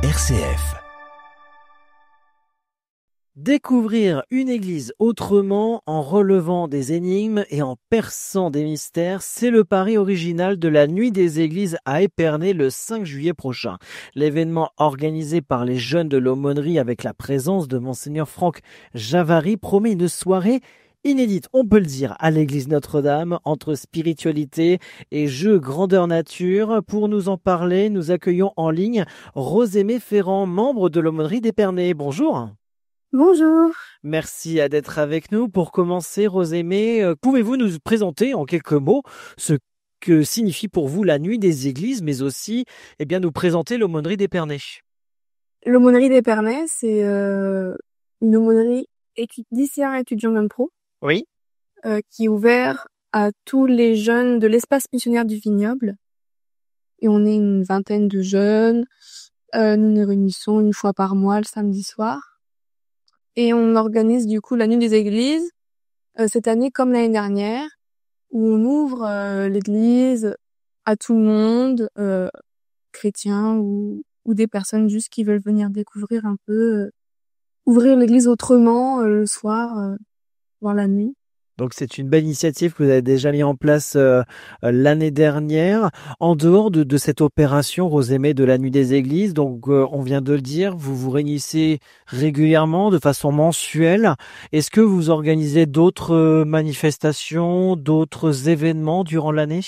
RCF. Découvrir une église autrement en relevant des énigmes et en perçant des mystères, c'est le pari original de la Nuit des Églises à Épernay le 5 juillet prochain. L'événement organisé par les jeunes de l'aumônerie avec la présence de Monseigneur Franck Javary promet une soirée inédite, on peut le dire, à l'église Notre-Dame, entre spiritualité et jeu grandeur nature. Pour nous en parler, nous accueillons en ligne Rosémée Ferrand, membre de l'aumônerie d'Épernay. Bonjour. Bonjour. Merci d'être avec nous. Pour commencer, Rosémée, pouvez-vous nous présenter en quelques mots ce que signifie pour vous la Nuit des Églises, mais aussi nous présenter l'aumônerie d'Épernay? L'aumônerie d'Épernay, c'est une aumônerie lycéen étudiant même pro Oui. qui est ouvert à tous les jeunes de l'espace missionnaire du vignoble. Et on est une vingtaine de jeunes. Nous nous réunissons une fois par mois le samedi soir. Et on organise du coup la Nuit des Églises cette année comme l'année dernière, où on ouvre l'église à tout le monde, chrétiens ou des personnes juste qui veulent venir découvrir un peu, ouvrir l'église autrement le soir, voire la nuit. Donc c'est une belle initiative que vous avez déjà mis en place l'année dernière. En dehors de cette opération, Rosémée, de la Nuit des Églises, donc on vient de le dire, vous vous réunissez régulièrement, de façon mensuelle. Est-ce que vous organisez d'autres manifestations, d'autres événements durant l'année?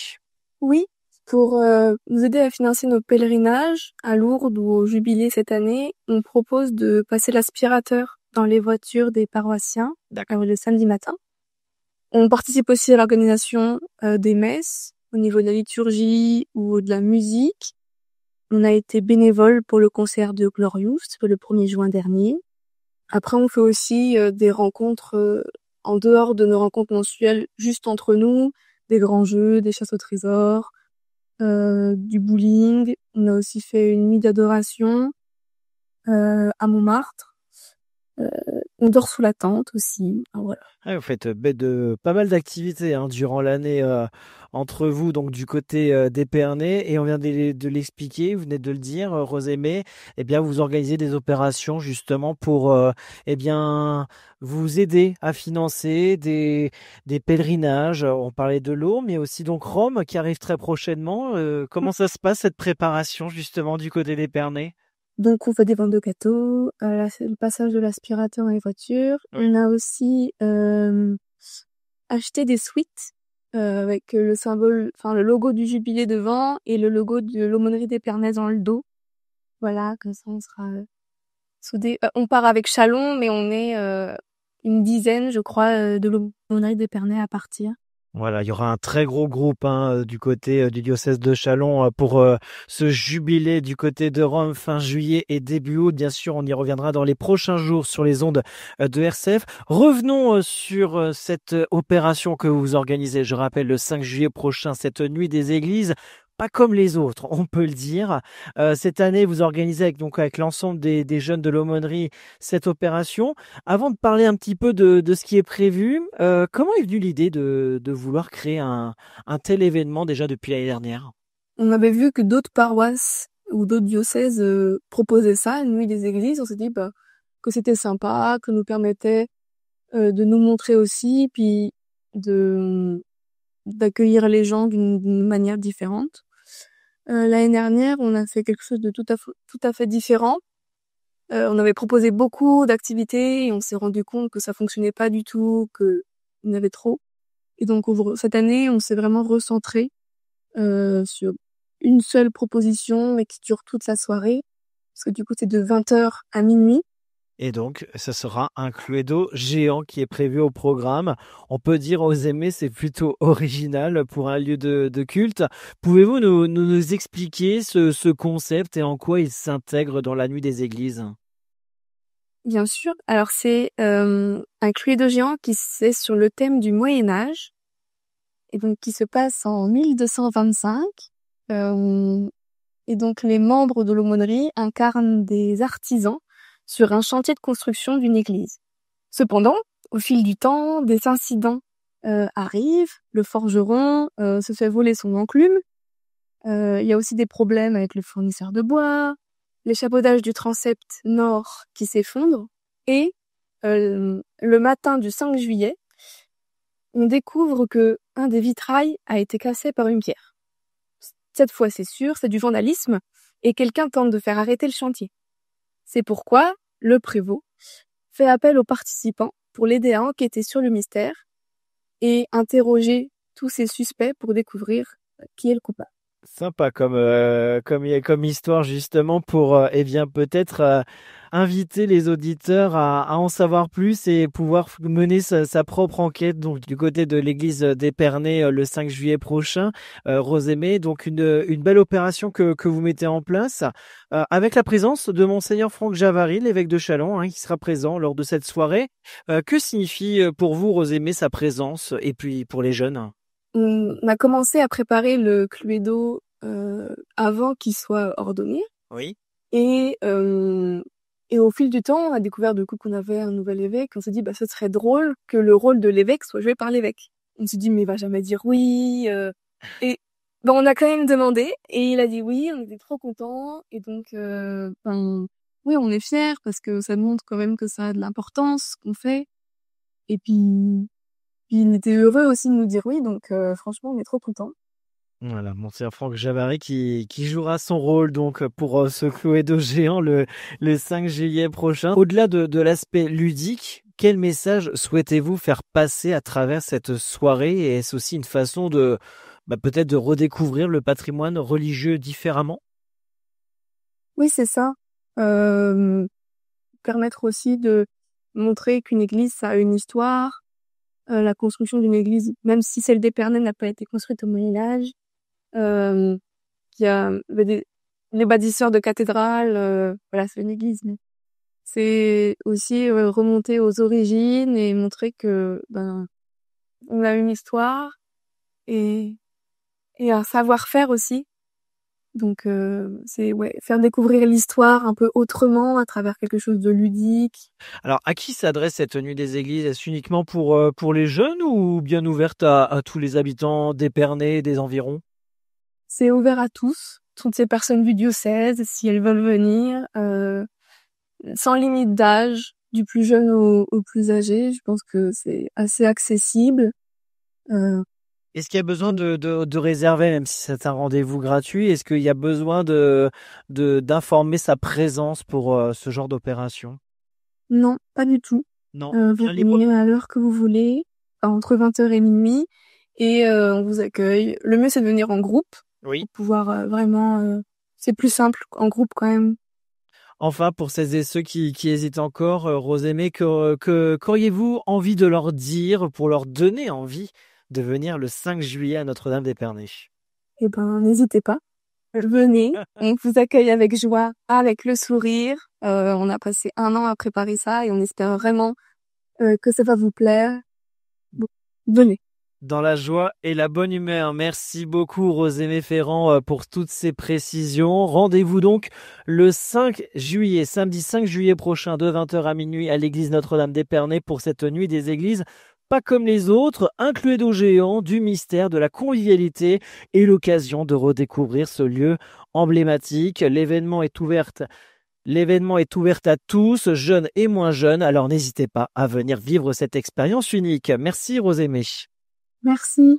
Oui, pour nous aider à financer nos pèlerinages à Lourdes ou au Jubilé cette année, on propose de passer l'aspirateur dans les voitures des paroissiens le samedi matin. On participe aussi à l'organisation des messes au niveau de la liturgie ou de la musique. On a été bénévole pour le concert de Glorious le 1er juin dernier. Après, on fait aussi des rencontres en dehors de nos rencontres mensuelles, juste entre nous, des grands jeux, des chasses au trésor, du bowling. On a aussi fait une nuit d'adoration à Montmartre. On dort sous la tente aussi. Voilà. Ah, vous faites pas mal d'activités durant l'année entre vous, donc du côté d'Épernay, et on vient de l'expliquer, vous venez de le dire, Rosémée, vous organisez des opérations justement pour vous aider à financer des pèlerinages. On parlait de l'eau, mais aussi donc Rome qui arrive très prochainement. Comment ça se passe cette préparation justement du côté d'Épernay? Donc on fait des ventes de gâteaux, le passage de l'aspirateur dans les voitures. Oui. On a aussi acheté des suites avec le symbole, le logo du jubilé devant et le logo de l'aumônerie d'Épernay dans le dos. Voilà, comme ça on sera soudés. On part avec Chalon, mais on est une dizaine, je crois, de l'aumônerie d'Épernay à partir. Voilà, il y aura un très gros groupe du côté du diocèse de Châlons pour ce jubilé du côté de Rome fin juillet et début août. Bien sûr, on y reviendra dans les prochains jours sur les ondes de RCF. Revenons sur cette opération que vous organisez. Je rappelle, le 5 juillet prochain, cette Nuit des Églises. Pas comme les autres, on peut le dire. Cette année, vous organisez avec l'ensemble des jeunes de l'aumônerie cette opération. Avant de parler un petit peu de ce qui est prévu, comment est venue l'idée de vouloir créer un tel événement déjà depuis l'année dernière? On avait vu que d'autres paroisses ou d'autres diocèses proposaient ça, une nuit des églises. On s'est dit que c'était sympa, que nous permettait de nous montrer aussi, puis d'accueillir les gens d'une manière différente. L'année dernière, on a fait quelque chose de tout à fait différent. On avait proposé beaucoup d'activités et on s'est rendu compte que ça fonctionnait pas du tout, qu'il y en avait trop. Et donc cette année, on s'est vraiment recentré sur une seule proposition, mais qui dure toute la soirée. Parce que du coup, c'est de 20h à minuit. Et donc, ce sera un Cluedo géant qui est prévu au programme. On peut dire aux aimés, c'est plutôt original pour un lieu de culte. Pouvez-vous nous expliquer ce concept et en quoi il s'intègre dans la Nuit des Églises? Bien sûr. Alors, c'est un Cluedo géant qui c'est sur le thème du Moyen-Âge. Et donc, qui se passe en 1225. Et donc, les membres de l'aumônerie incarnent des artisans sur un chantier de construction d'une église. Cependant, au fil du temps, des incidents arrivent. Le forgeron se fait voler son enclume. Il y a aussi des problèmes avec le fournisseur de bois. l'échafaudage du transept nord qui s'effondre et le matin du 5 juillet, on découvre que un des vitrails a été cassé par une pierre. Cette fois, c'est sûr, c'est du vandalisme et quelqu'un tente de faire arrêter le chantier. C'est pourquoi le prévôt fait appel aux participants pour l'aider à enquêter sur le mystère et interroger tous ces suspects pour découvrir qui est le coupable. Sympa comme histoire justement pour peut-être inviter les auditeurs à en savoir plus et pouvoir mener sa propre enquête donc du côté de l'église d'Épernay le 5 juillet prochain. Rosémée, donc une belle opération que vous mettez en place avec la présence de Monseigneur Franck Javary, l'évêque de Châlons, qui sera présent lors de cette soirée. Que signifie pour vous, Rosémée, sa présence et puis pour les jeunes? On a commencé à préparer le Cluedo avant qu'il soit ordonné. Oui. Et au fil du temps, on a découvert du coup qu'on avait un nouvel évêque. On s'est dit, ce serait drôle que le rôle de l'évêque soit joué par l'évêque. On s'est dit, mais il va jamais dire oui. Et on a quand même demandé et il a dit oui. On était trop contents et donc oui, on est fiers parce que ça montre quand même que ça a de l'importance ce qu'on fait. Et puis il était heureux aussi de nous dire oui, donc franchement, on est trop contents. Voilà, Monseigneur Franck Javary qui jouera son rôle donc pour ce Cluedo géant le 5 juillet prochain. Au-delà de l'aspect ludique, quel message souhaitez-vous faire passer à travers cette soirée et est-ce aussi une façon de peut-être de redécouvrir le patrimoine religieux différemment? Oui, c'est ça. Permettre aussi de montrer qu'une église, ça a une histoire. La construction d'une église, même si celle d'Épernay n'a pas été construite au Moyen-Âge, qu'il y avait les bâtisseurs de cathédrales, voilà, c'est une église. Mais c'est aussi remonter aux origines et montrer que on a une histoire et un savoir-faire aussi. Donc c'est faire découvrir l'histoire un peu autrement à travers quelque chose de ludique. Alors, à qui s'adresse cette nuit des églises? Est-ce uniquement pour les jeunes ou bien ouverte à tous les habitants d'Épernay et des environs? C'est ouvert à tous, toutes ces personnes du diocèse, si elles veulent venir, sans limite d'âge, du plus jeune au plus âgé. Je pense que c'est assez accessible. Est-ce qu'il y a besoin de réserver, même si c'est un rendez-vous gratuit? Est-ce qu'il y a besoin d'informer sa présence pour ce genre d'opération? Non, pas du tout. Non, Vous bien libre. venez à l'heure que vous voulez, entre 20h et minuit, et on vous accueille. Le mieux, c'est de venir en groupe. Oui. Pour pouvoir vraiment... c'est plus simple en groupe quand même. Enfin, pour celles et ceux qui hésitent encore, Rosémée, qu'auriez-vous envie de leur dire pour leur donner envie de venir le 5 juillet à Notre-Dame d'Épernay? Eh n'hésitez pas. Venez, on vous accueille avec joie, avec le sourire. On a passé 1 an à préparer ça et on espère vraiment que ça va vous plaire. Bon, venez. Dans la joie et la bonne humeur. Merci beaucoup Rosémée Ferrand pour toutes ces précisions. Rendez-vous donc le 5 juillet, samedi 5 juillet prochain de 20h à minuit à l'église Notre-Dame d'Épernay pour cette nuit des églises pas comme les autres, un Cluedo géant, du mystère, de la convivialité et l'occasion de redécouvrir ce lieu emblématique. L'événement est ouvert à tous, jeunes et moins jeunes, alors n'hésitez pas à venir vivre cette expérience unique. Merci Rosémée. Merci.